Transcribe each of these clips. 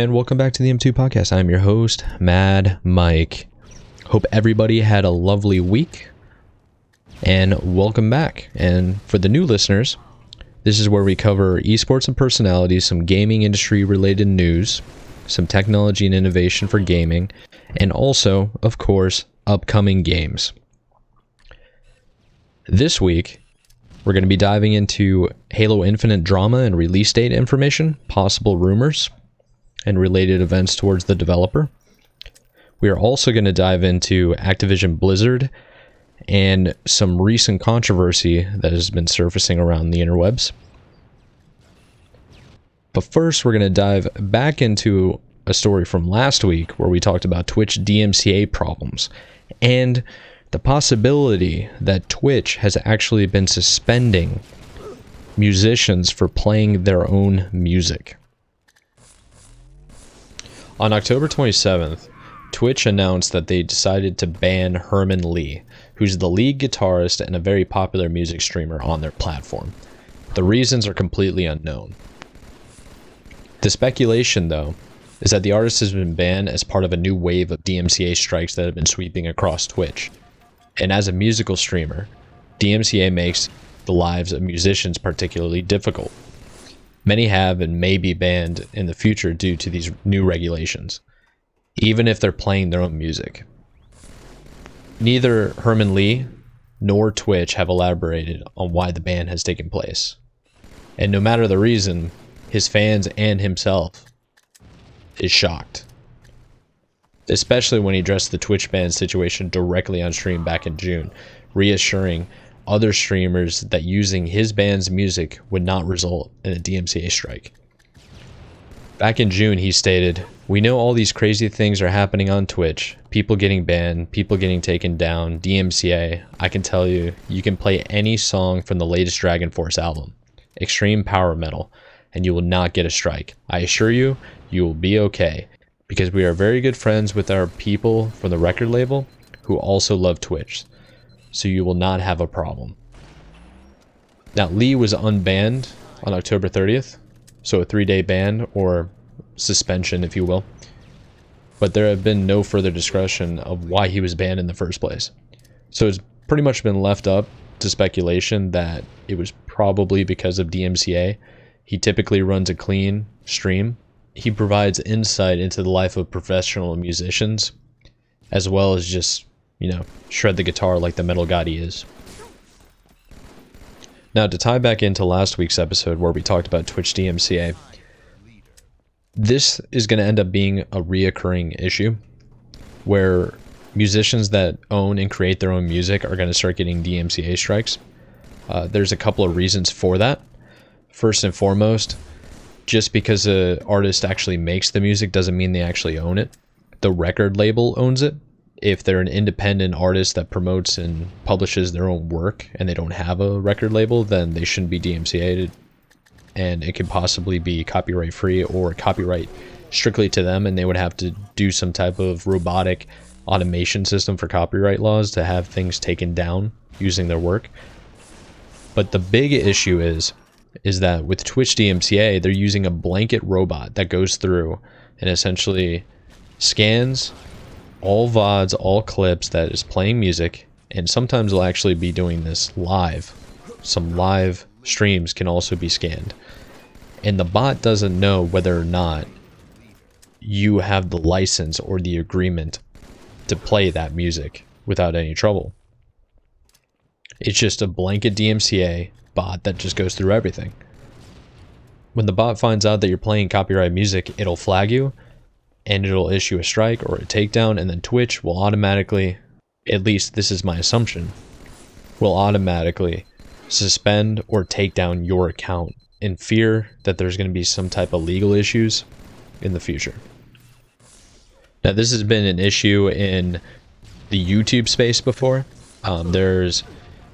and welcome back to the M2 Podcast. I'm your host, Mad Mike. Hope everybody had a lovely week, and welcome back. And for the new listeners, this is where we cover esports and personalities, some gaming industry related news, some technology and innovation for gaming, and also, of course, upcoming games. This week, we're going to be diving into Halo Infinite drama and release date information, possible rumors, and related events towards the developer. We are also going to dive into Activision Blizzard and some recent controversy that has been surfacing around the interwebs. But first, we're going to dive back into a story from last week where we talked about Twitch DMCA problems and the possibility that Twitch has actually been suspending musicians for playing their own music. On October 27th, Twitch announced that they decided to ban Herman, who's the lead guitarist and a very popular music streamer on their platform. The reasons are completely unknown. The speculation, though, is that the artist has been banned as part of a new wave of DMCA strikes that have been sweeping across Twitch. And as a musical streamer, DMCA makes the lives of musicians particularly difficult. Many have and may be banned in the future due to these new regulations, even if they're playing their own music. Neither Herman nor Twitch have elaborated on why the ban has taken place. And no matter the reason, his fans and himself is shocked. Especially when he addressed the Twitch ban situation directly on stream back in June, reassuring other streamers that using his band's music would not result in a DMCA strike. Back in June, he stated, "We know all these crazy things are happening on Twitch. People getting banned, people getting taken down, DMCA. I can tell you, you can play any song from the latest Dragonforce album, extreme power metal, and you will not get a strike. I assure you, you will be okay, because we are very good friends with our people from the record label who also love Twitch. So you will not have a problem." Now, Lee was unbanned on October 30th, so a 3-day ban or suspension, if you will. But there have been no further discussion of why he was banned in the first place. So it's pretty much been left up to speculation that it was probably because of DMCA. He typically runs a clean stream. He provides insight into the life of professional musicians, as well as just, shred the guitar like the metal god he is. Now, to tie back into last week's episode where we talked about Twitch DMCA, this is going to end up being a reoccurring issue where musicians that own and create their own music are going to start getting DMCA strikes. There's a couple of reasons for that. First and foremost, just because an artist actually makes the music doesn't mean they actually own it. The record label owns it. If they're an independent artist that promotes and publishes their own work and they don't have a record label, then they shouldn't be DMCA'd, and it could possibly be copyright free or copyright strictly to them, and they would have to do some type of robotic automation system for copyright laws to have things taken down using their work. But the big issue is that with Twitch DMCA, they're using a blanket robot that goes through and essentially scans all VODs, all clips that is playing music, and sometimes they'll actually be doing this live. Some live streams can also be scanned. And the bot doesn't know whether or not you have the license or the agreement to play that music without any trouble. It's just a blanket DMCA bot that just goes through everything. When the bot finds out that you're playing copyright music, it'll flag you and it'll issue a strike or a takedown, and then Twitch will automatically, at least this is my assumption, will automatically suspend or take down your account in fear that there's going to be some type of legal issues in the future. Now, this has been an issue in the YouTube space before. There's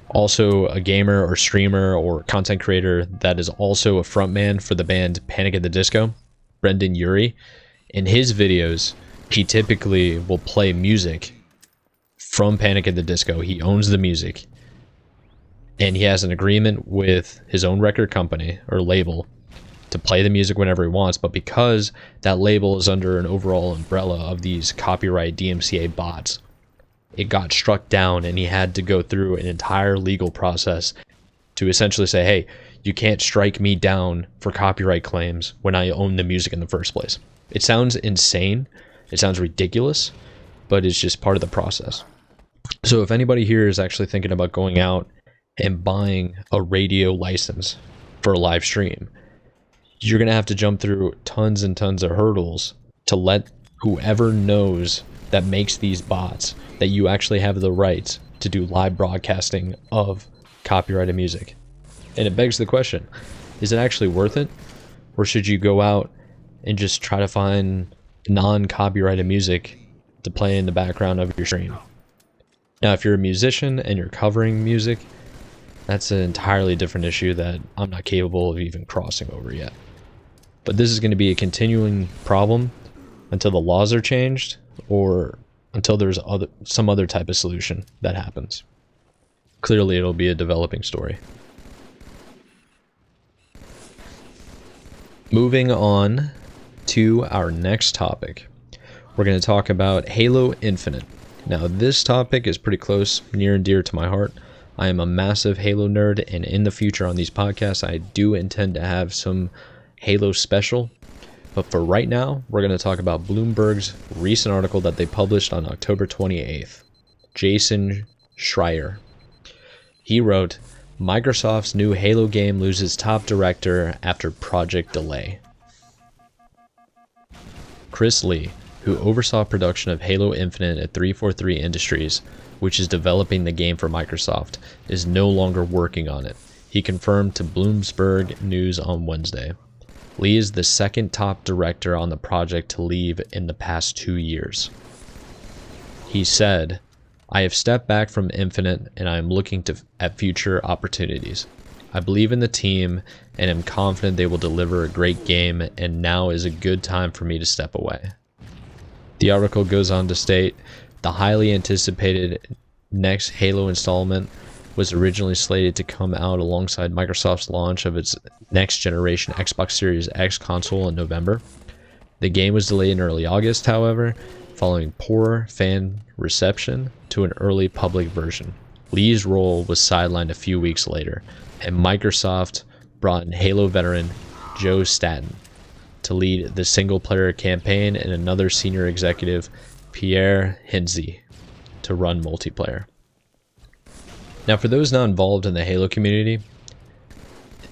also a gamer or streamer or content creator that is also a frontman for the band Panic at the Disco, Brendan Urie. In his videos, he typically will play music from Panic at the Disco. He owns the music, and he has an agreement with his own record company or label to play the music whenever he wants, but because that label is under an overall umbrella of these copyright DMCA bots, it got struck down, and he had to go through an entire legal process to essentially say, hey, you can't strike me down for copyright claims when I own the music in the first place. It sounds insane, it sounds ridiculous, but it's just part of the process. So if anybody here is actually thinking about going out and buying a radio license for a live stream, you're going to have to jump through tons and tons of hurdles to let whoever knows that makes these bots that you actually have the rights to do live broadcasting of copyrighted music. And it begs the question, is it actually worth it? Or should you go out and just try to find non-copyrighted music to play in the background of your stream? Now, if you're a musician and you're covering music, that's an entirely different issue that I'm not capable of even crossing over yet. But this is going to be a continuing problem until the laws are changed or until there's some other type of solution that happens. Clearly, it'll be a developing story. Moving on to our next topic, we're going to talk about Halo Infinite. Now, this topic is pretty close, near and dear to my heart. I am a massive Halo nerd, and in the future on these podcasts, I do intend to have some Halo special. But for right now, we're going to talk about Bloomberg's recent article that they published on October 28th. Jason Schreier. He wrote, Microsoft's new Halo game loses top director after project delay. Chris Lee, who oversaw production of Halo Infinite at 343 Industries, which is developing the game for Microsoft, is no longer working on it. He confirmed to Bloomberg News on Wednesday. Lee is the second top director on the project to leave in the past 2 years. He said, I have stepped back from Infinite and I am looking at future opportunities. I believe in the team and am confident they will deliver a great game, and now is a good time for me to step away. The article goes on to state, the highly anticipated next Halo installment was originally slated to come out alongside Microsoft's launch of its next generation Xbox Series X console in November. The game was delayed in early August, however, following poor fan reception to an early public version. Lee's role was sidelined a few weeks later, and Microsoft brought in Halo veteran Joe Staten to lead the single-player campaign, and another senior executive, Pierre Hinze, to run multiplayer. Now, for those not involved in the Halo community,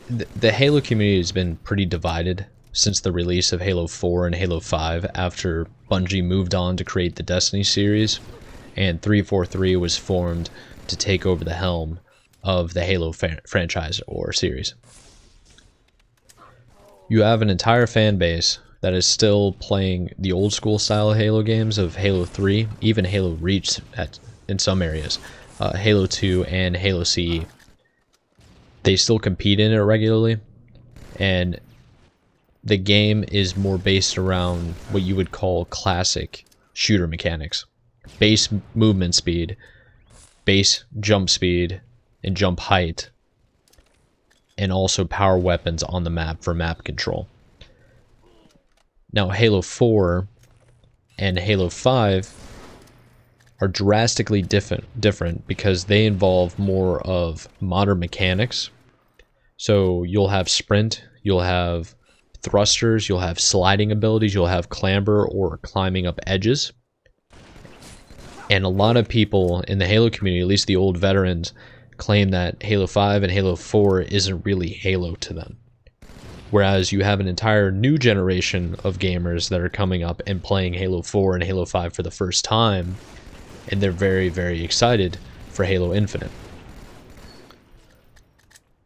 the Halo community has been pretty divided since the release of Halo 4 and Halo 5 after Bungie moved on to create the Destiny series, and 343 was formed to take over the helm of the Halo franchise or series. You have an entire fan base that is still playing the old school style of Halo games of Halo 3, even Halo Reach in some areas, Halo 2 and Halo CE. They still compete in it regularly, and the game is more based around what you would call classic shooter mechanics. Base movement speed, base jump speed, and jump height, and also power weapons on the map for map control. Now, Halo 4 and Halo 5 are drastically different because they involve more of modern mechanics. So you'll have sprint, you'll have thrusters, you'll have sliding abilities, you'll have clamber or climbing up edges. And a lot of people in the Halo community, at least the old veterans, claim that Halo 5 and Halo 4 isn't really Halo to them. Whereas you have an entire new generation of gamers that are coming up and playing Halo 4 and Halo 5 for the first time, and they're very, very excited for Halo Infinite.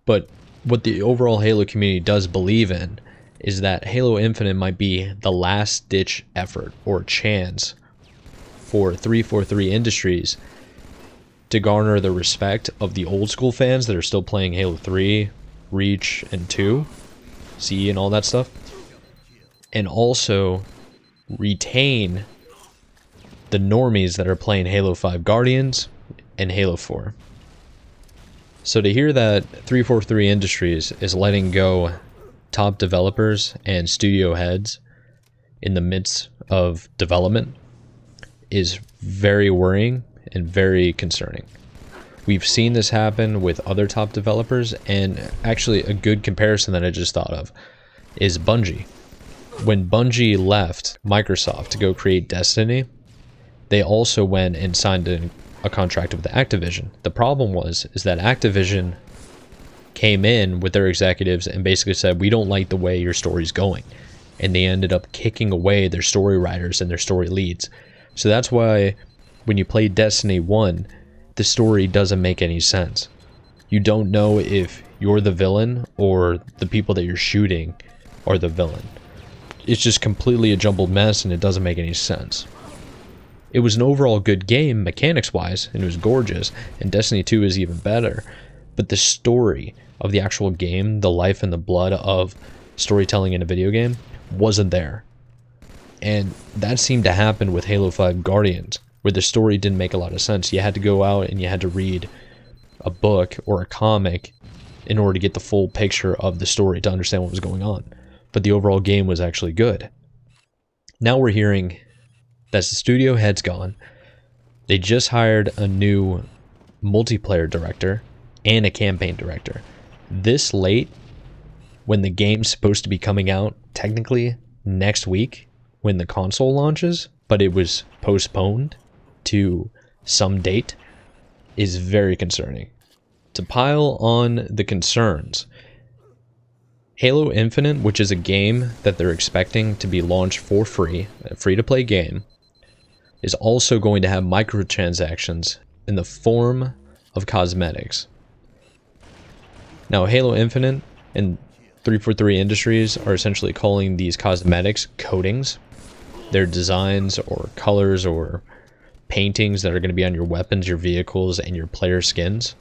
But what the overall Halo community does believe in is that Halo Infinite might be the last-ditch effort or chance for 343 Industries to garner the respect of the old school fans that are still playing Halo 3, Reach, and 2, CE and all that stuff, and also retain the normies that are playing Halo 5 Guardians and Halo 4. So to hear that 343 Industries is letting go top developers and studio heads in the midst of development is very worrying and very concerning. We've seen this happen with other top developers, and actually a good comparison that I just thought of is Bungie. When Bungie left Microsoft to go create Destiny, they also went and signed a contract with Activision. The problem is that Activision came in with their executives and basically said, we don't like the way your story's going. And they ended up kicking away their story writers and their story leads. So that's why when you play Destiny 1, the story doesn't make any sense. You don't know if you're the villain or the people that you're shooting are the villain. It's just completely a jumbled mess, and it doesn't make any sense. It was an overall good game mechanics wise, and it was gorgeous, and Destiny 2 is even better, but the story of the actual game, the life and the blood of storytelling in a video game, wasn't there. And that seemed to happen with Halo 5 Guardians, where the story didn't make a lot of sense. You had to go out and you had to read a book or a comic in order to get the full picture of the story to understand what was going on. But the overall game was actually good. Now we're hearing that the studio head's gone. They just hired a new multiplayer director and a campaign director. This late, when the game's supposed to be coming out technically next week when the console launches, but it was postponed to some date, is very concerning. To pile on the concerns, Halo Infinite, which is a game that they're expecting to be launched for free, a free-to-play game, is also going to have microtransactions in the form of cosmetics. Now, Halo Infinite and 343 Industries are essentially calling these cosmetics coatings. They're designs or colors or paintings that are going to be on your weapons, your vehicles, and your player skins.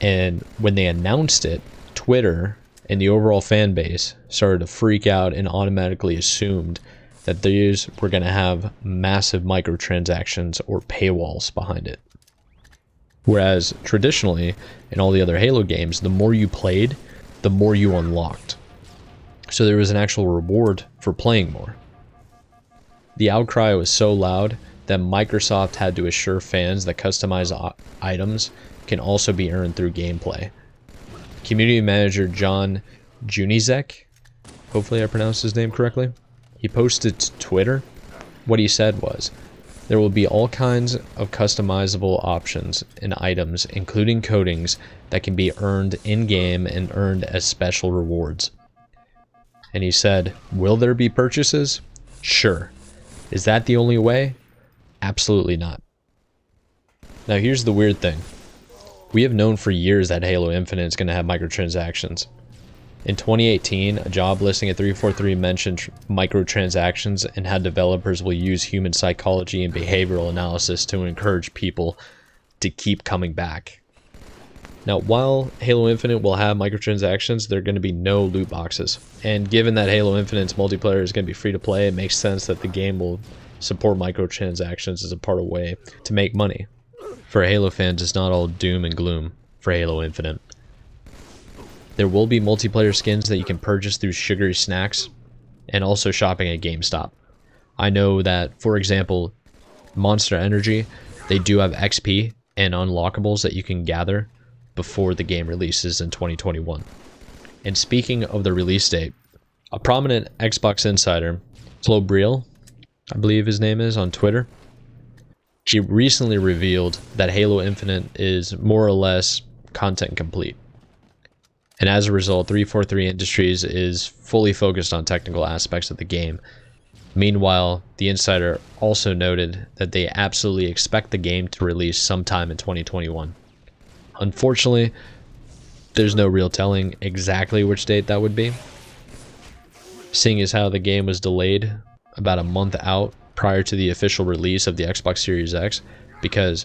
And when they announced it, Twitter and the overall fan base started to freak out and automatically assumed that these were going to have massive microtransactions or paywalls behind it. Whereas traditionally, in all the other Halo games, the more you played, the more you unlocked. So there was an actual reward for playing more. The outcry was so loud that Microsoft had to assure fans that customized items can also be earned through gameplay. Community manager John Junizek, hopefully I pronounced his name correctly, he posted to Twitter. What he said was, there will be all kinds of customizable options and items, including coatings that can be earned in-game and earned as special rewards. And he said, will there be purchases? Sure. Is that the only way? Absolutely not. Now here's the weird thing. We have known for years that Halo Infinite is going to have microtransactions. In 2018, a job listing at 343 mentioned microtransactions and how developers will use human psychology and behavioral analysis to encourage people to keep coming back. Now, while Halo Infinite will have microtransactions, there are going to be no loot boxes. And given that Halo Infinite's multiplayer is going to be free to play, it makes sense that the game will support microtransactions as a part of a way to make money. For Halo fans, it's not all doom and gloom for Halo Infinite. There will be multiplayer skins that you can purchase through sugary snacks and also shopping at GameStop. I know that, for example, Monster Energy, they do have XP and unlockables that you can gather before the game releases in 2021. And speaking of the release date, a prominent Xbox insider, Slobreel, I believe his name is, on Twitter, she recently revealed that Halo Infinite is more or less content complete. And as a result, 343 Industries is fully focused on technical aspects of the game. Meanwhile, the insider also noted that they absolutely expect the game to release sometime in 2021. Unfortunately, there's no real telling exactly which date that would be, seeing as how the game was delayed about a month out prior to the official release of the Xbox Series X, because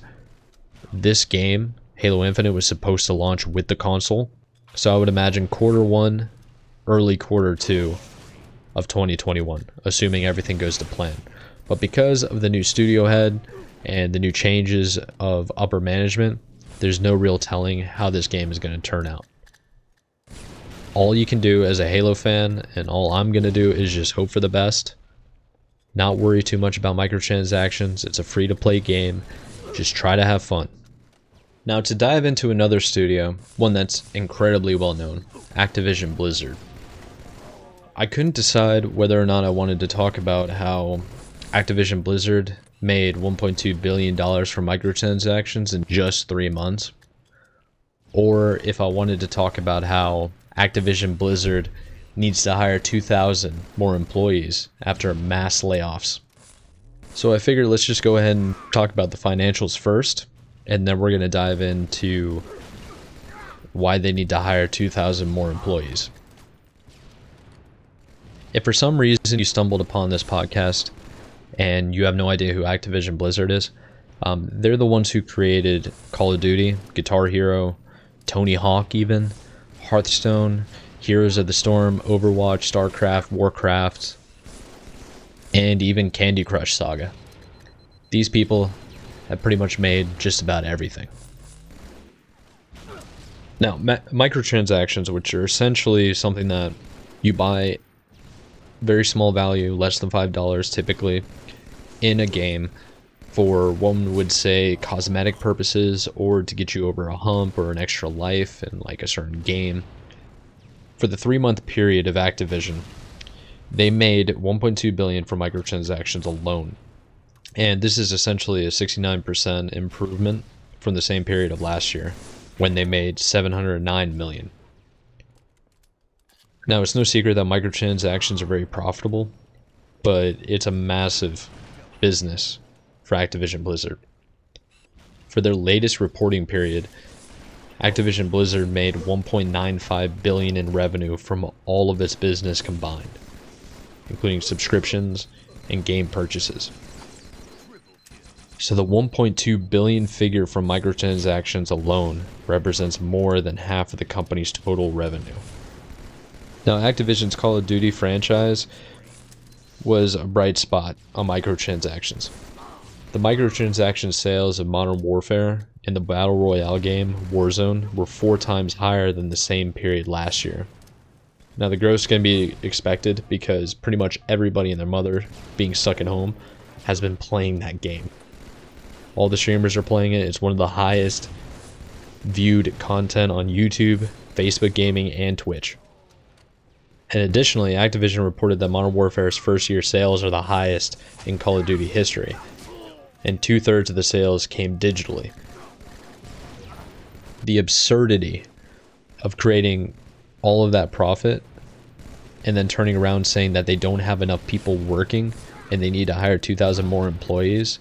this game, Halo Infinite, was supposed to launch with the console. So I would imagine Q1, early Q2 of 2021, assuming everything goes to plan. But because of the new studio head and the new changes of upper management, there's no real telling how this game is going to turn out. all you can do as a Halo fan, and all I'm going to do, is just hope for the best. Not worry too much about microtransactions. It's a free-to-play game. Just try to have fun. Now, to dive into another studio, one that's incredibly well known, Activision Blizzard. I couldn't decide whether or not I wanted to talk about how Activision Blizzard made $1.2 billion from microtransactions in just 3 months, or if I wanted to talk about how Activision Blizzard needs to hire 2,000 more employees after mass layoffs. So I figured let's just go ahead and talk about the financials first, and then we're going to dive into why they need to hire 2,000 more employees. If for some reason you stumbled upon this podcast and you have no idea who Activision Blizzard is, they're the ones who created Call of Duty, Guitar Hero, Tony Hawk even, Hearthstone, Heroes of the Storm, Overwatch, StarCraft, Warcraft, and even Candy Crush Saga. These people have pretty much made just about everything. Now, microtransactions, which are essentially something that you buy very small value, less than $5 typically, in a game for, one would say, cosmetic purposes, or to get you over a hump or an extra life in like a certain game. For the 3-month period of Activision, they made $1.2 billion from microtransactions alone. And this is essentially a 69% improvement from the same period of last year, when they made $709 million. Now, it's no secret that microtransactions are very profitable, but it's a massive business for Activision Blizzard. For their latest reporting period, Activision Blizzard made $1.95 billion in revenue from all of its business combined, including subscriptions and game purchases. So the $1.2 billion figure from microtransactions alone represents more than half of the company's total revenue. Now, Activision's Call of Duty franchise was a bright spot on microtransactions. The microtransaction sales of Modern Warfare and the Battle Royale game, Warzone, were 4 times higher than the same period last year. Now, the growth is going to be expected because pretty much everybody and their mother, being stuck at home, has been playing that game. All the streamers are playing it. It's one of the highest viewed content on YouTube, Facebook Gaming, and Twitch. And additionally, Activision reported that Modern Warfare's first-year sales are the highest in Call of Duty history, and 2/3 of the sales came digitally. The absurdity of creating all of that profit and then turning around saying that they don't have enough people working and they need to hire 2,000 more employees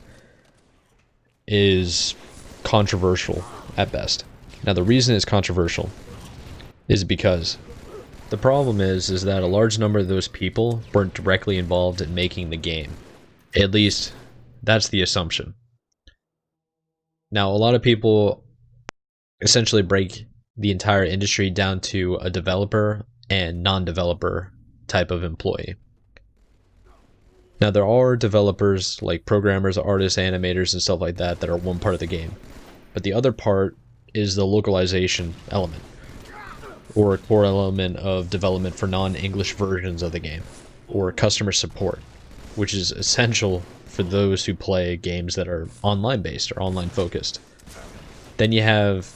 is controversial at best. Now, the reason it's controversial is because the problem is that a large number of those people weren't directly involved in making the game. At least, that's the assumption. Now, a lot of people essentially break the entire industry down to a developer and non-developer type of employee. Now, there are developers like programmers, artists, animators, and stuff like that that are one part of the game. But the other part is the localization element, or a core element of development for non-English versions of the game, or customer support, which is essential for those who play games that are online based or online focused. Then you have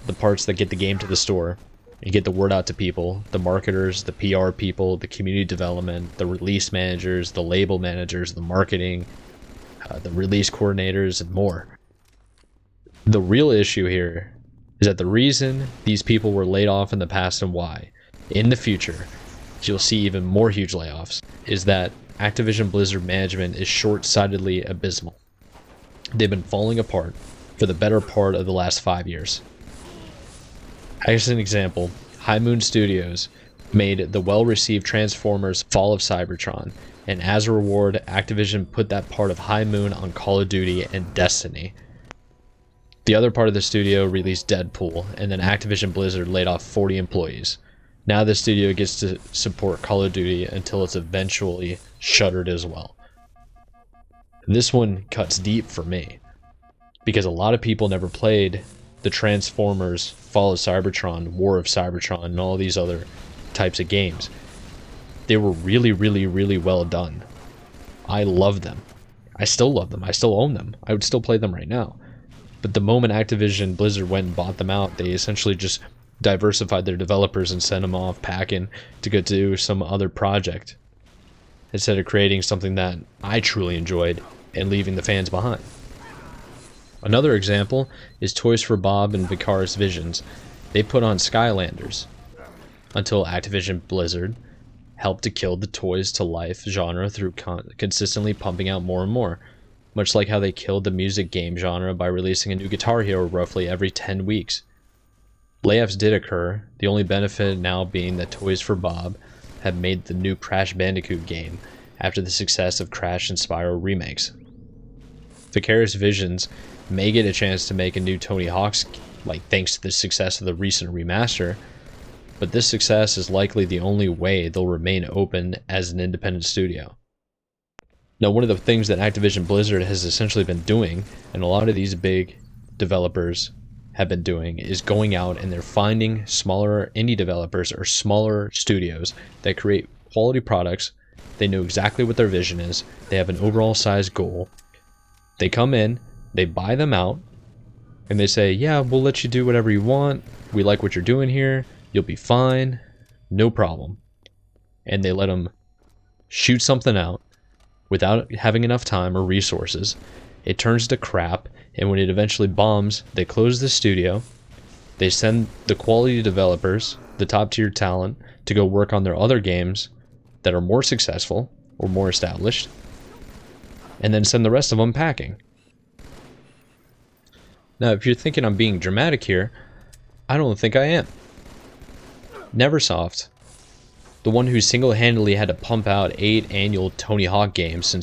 the parts that get the game to the store and get the word out to people, the marketers, the PR people, the community development, the release managers, the label managers, the marketing, the release coordinators, and more. The real issue here is that the reason these people were laid off in the past and why, in the future, you'll see even more huge layoffs, is that Activision Blizzard management is short-sightedly abysmal. They've been falling apart for the better part of the last 5 years. As an example, High Moon Studios made the well-received Transformers Fall of Cybertron, and as a reward, Activision put that part of High Moon on Call of Duty and Destiny. The other part of the studio released Deadpool, and then Activision Blizzard laid off 40 employees. Now the studio gets to support Call of Duty until it's eventually shuttered as well. This one cuts deep for me, because a lot of people never played the Transformers, Fall of Cybertron, War of Cybertron, and all these other types of games. They were really, really, really well done. I love them. I still love them. I still own them. I would still play them right now. But the moment Activision Blizzard went and bought them out, they essentially just diversified their developers and sent them off packing to go do some other project, instead of creating something that I truly enjoyed and leaving the fans behind. Another example is Toys for Bob and Guitarist Visions. They put on Skylanders until Activision Blizzard helped to kill the toys to life genre through consistently pumping out more and more, much like how they killed the music game genre by releasing a new Guitar Hero roughly every 10 weeks. Layoffs did occur, the only benefit now being that Toys for Bob have made the new Crash Bandicoot game after the success of Crash and Spyro remakes. Guitarist Visions may get a chance to make a new Tony Hawk's, thanks to the success of the recent remaster, but this success is likely the only way they'll remain open as an independent studio. Now, one of the things that Activision Blizzard has essentially been doing, and a lot of these big developers have been doing, is going out and they're finding smaller indie developers or smaller studios that create quality products. They know exactly what their vision is. They have an overall size goal. They come in, they buy them out, and they say, yeah, we'll let you do whatever you want. We like what you're doing here. You'll be fine. No problem. And they let them shoot something out without having enough time or resources. It turns to crap, and when it eventually bombs, they close the studio. They send the quality developers, the top tier talent, to go work on their other games that are more successful or more established, and then send the rest of them packing. Now, if you're thinking I'm being dramatic here, I don't think I am. Neversoft, the one who single-handedly had to pump out 8 annual Tony Hawk games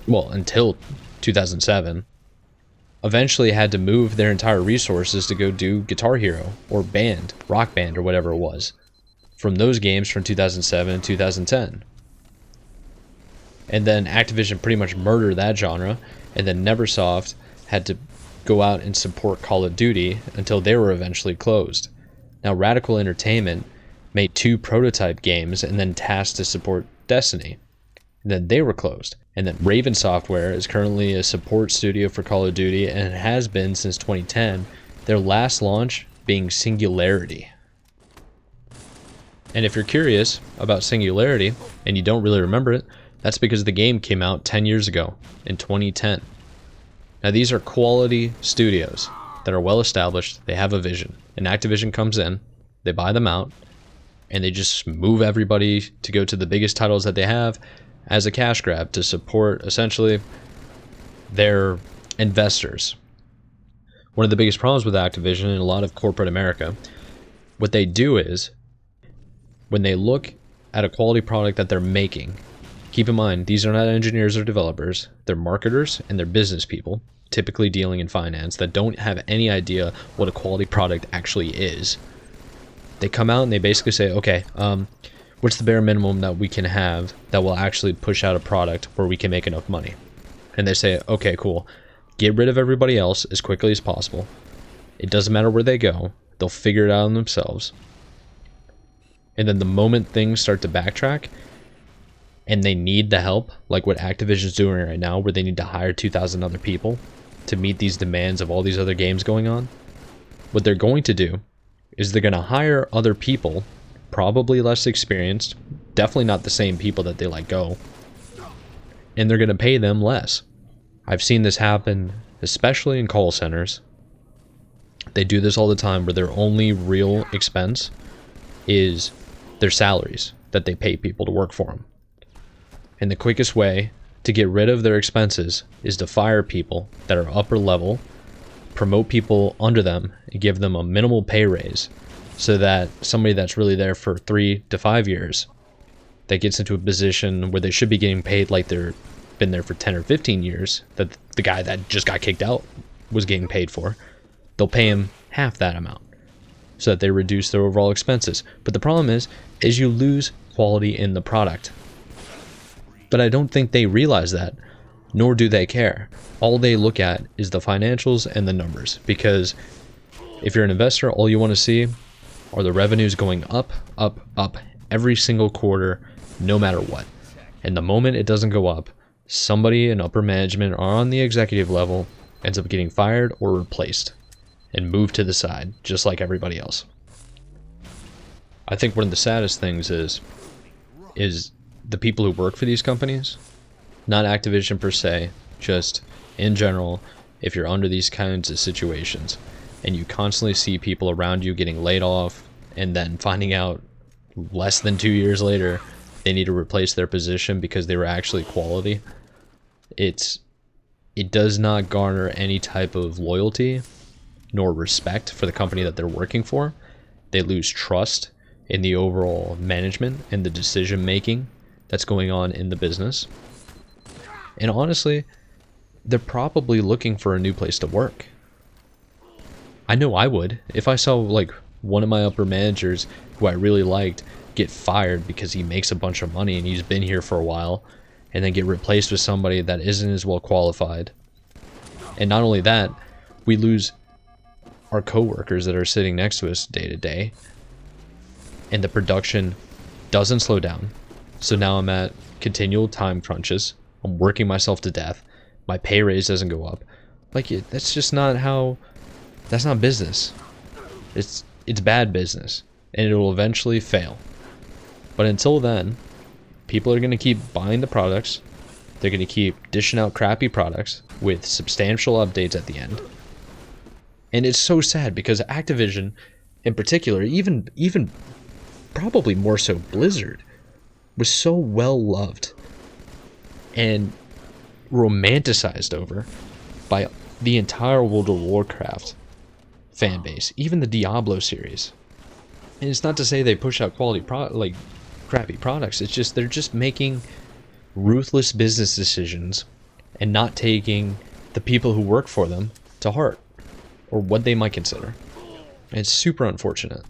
until 2007, eventually had to move their entire resources to go do Guitar Hero or Rock Band or whatever it was, from those games from 2007 and 2010. And then Activision pretty much murdered that genre, and then Neversoft had to go out and support Call of Duty until they were eventually closed. Now, Radical Entertainment made 2 prototype games and then tasked to support Destiny. And then they were closed. And then Raven Software is currently a support studio for Call of Duty and has been since 2010, their last launch being Singularity. And if you're curious about Singularity and you don't really remember it, that's because the game came out 10 years ago in 2010. Now, these are quality studios that are well established. They have a vision. And Activision comes in, they buy them out, and they just move everybody to go to the biggest titles that they have as a cash grab to support essentially their investors. One of the biggest problems with Activision and a lot of corporate America, what they do is when they look at a quality product that they're making, keep in mind, these are not engineers or developers, they're marketers and they're business people, typically dealing in finance, that don't have any idea what a quality product actually is. They come out and they basically say, okay, what's the bare minimum that we can have that will actually push out a product where we can make enough money? And they say, okay, cool. Get rid of everybody else as quickly as possible. It doesn't matter where they go. They'll figure it out on themselves. And then the moment things start to backtrack and they need the help, like what Activision's doing right now, where they need to hire 2,000 other people to meet these demands of all these other games going on, what they're going to do is they're going to hire other people, probably less experienced, definitely not the same people that they let go, and they're going to pay them less. I've seen this happen, especially in call centers. They do this all the time, where their only real expense is their salaries that they pay people to work for them. And the quickest way to get rid of their expenses is to fire people that are upper level, promote people under them, and give them a minimal pay raise, so that somebody that's really there for 3 to 5 years, that gets into a position where they should be getting paid like they're been there for 10 or 15 years, that the guy that just got kicked out was getting paid for, they'll pay him half that amount so that they reduce their overall expenses. But the problem is you lose quality in the product. But I don't think they realize that, nor do they care. All they look at is the financials and the numbers, because If you're an investor, all you want to see are the revenues going up, up, up every single quarter, no matter what. And the moment it doesn't go up, somebody in upper management or on the executive level ends up getting fired or replaced and moved to the side, just like everybody else. I think one of the saddest things is the people who work for these companies, not Activision per se, just in general, if you're under these kinds of situations and you constantly see people around you getting laid off and then finding out less than 2 years later they need to replace their position because they were actually quality, it does not garner any type of loyalty nor respect for the company that they're working for. They lose trust in the overall management and the decision making that's going on in the business. And honestly, they're probably looking for a new place to work. I know I would. If I saw like one of my upper managers who I really liked get fired because he makes a bunch of money and he's been here for a while, and then get replaced with somebody that isn't as well qualified. And not only that, we lose our coworkers that are sitting next to us day to day, and the production doesn't slow down. So now I'm at continual time crunches. I'm working myself to death. My pay raise doesn't go up. Like, that's just not how, that's not business. It's bad business, and it will eventually fail. But until then, people are going to keep buying the products. They're going to keep dishing out crappy products with substantial updates at the end. And it's so sad because Activision in particular, even probably more so Blizzard, was so well loved and romanticized over by the entire World of Warcraft fan base, even the Diablo series. And it's not to say they push out quality crappy products. It's just they're just making ruthless business decisions and not taking the people who work for them to heart, or what they might consider. And it's super unfortunate.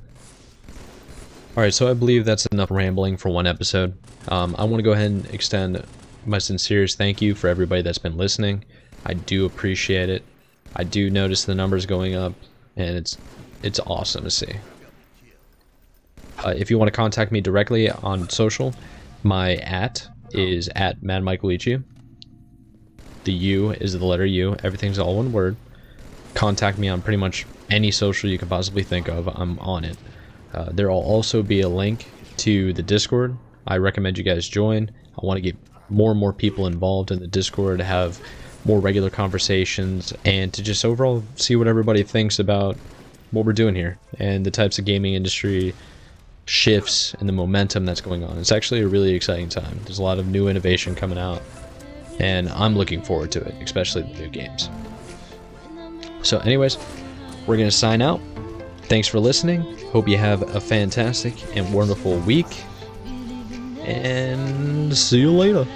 Alright, so I believe that's enough rambling for one episode. I want to go ahead and extend my sincerest thank you for everybody that's been listening. I do appreciate it. I do notice the numbers going up, and it's awesome to see. If you want to contact me directly on social, my @ is @MadMichaelIchio. The U is the letter U. Everything's all one word. Contact me on pretty much any social you can possibly think of. I'm on it. There will also be a link to the Discord. I recommend you guys join. I want to get more and more people involved in the Discord, to have more regular conversations, and to just overall see what everybody thinks about what we're doing here and the types of gaming industry shifts and the momentum that's going on. It's actually a really exciting time. There's a lot of new innovation coming out, and I'm looking forward to it, especially the new games. So anyways, we're going to sign out. Thanks for listening. Hope you have a fantastic and wonderful week, and see you later.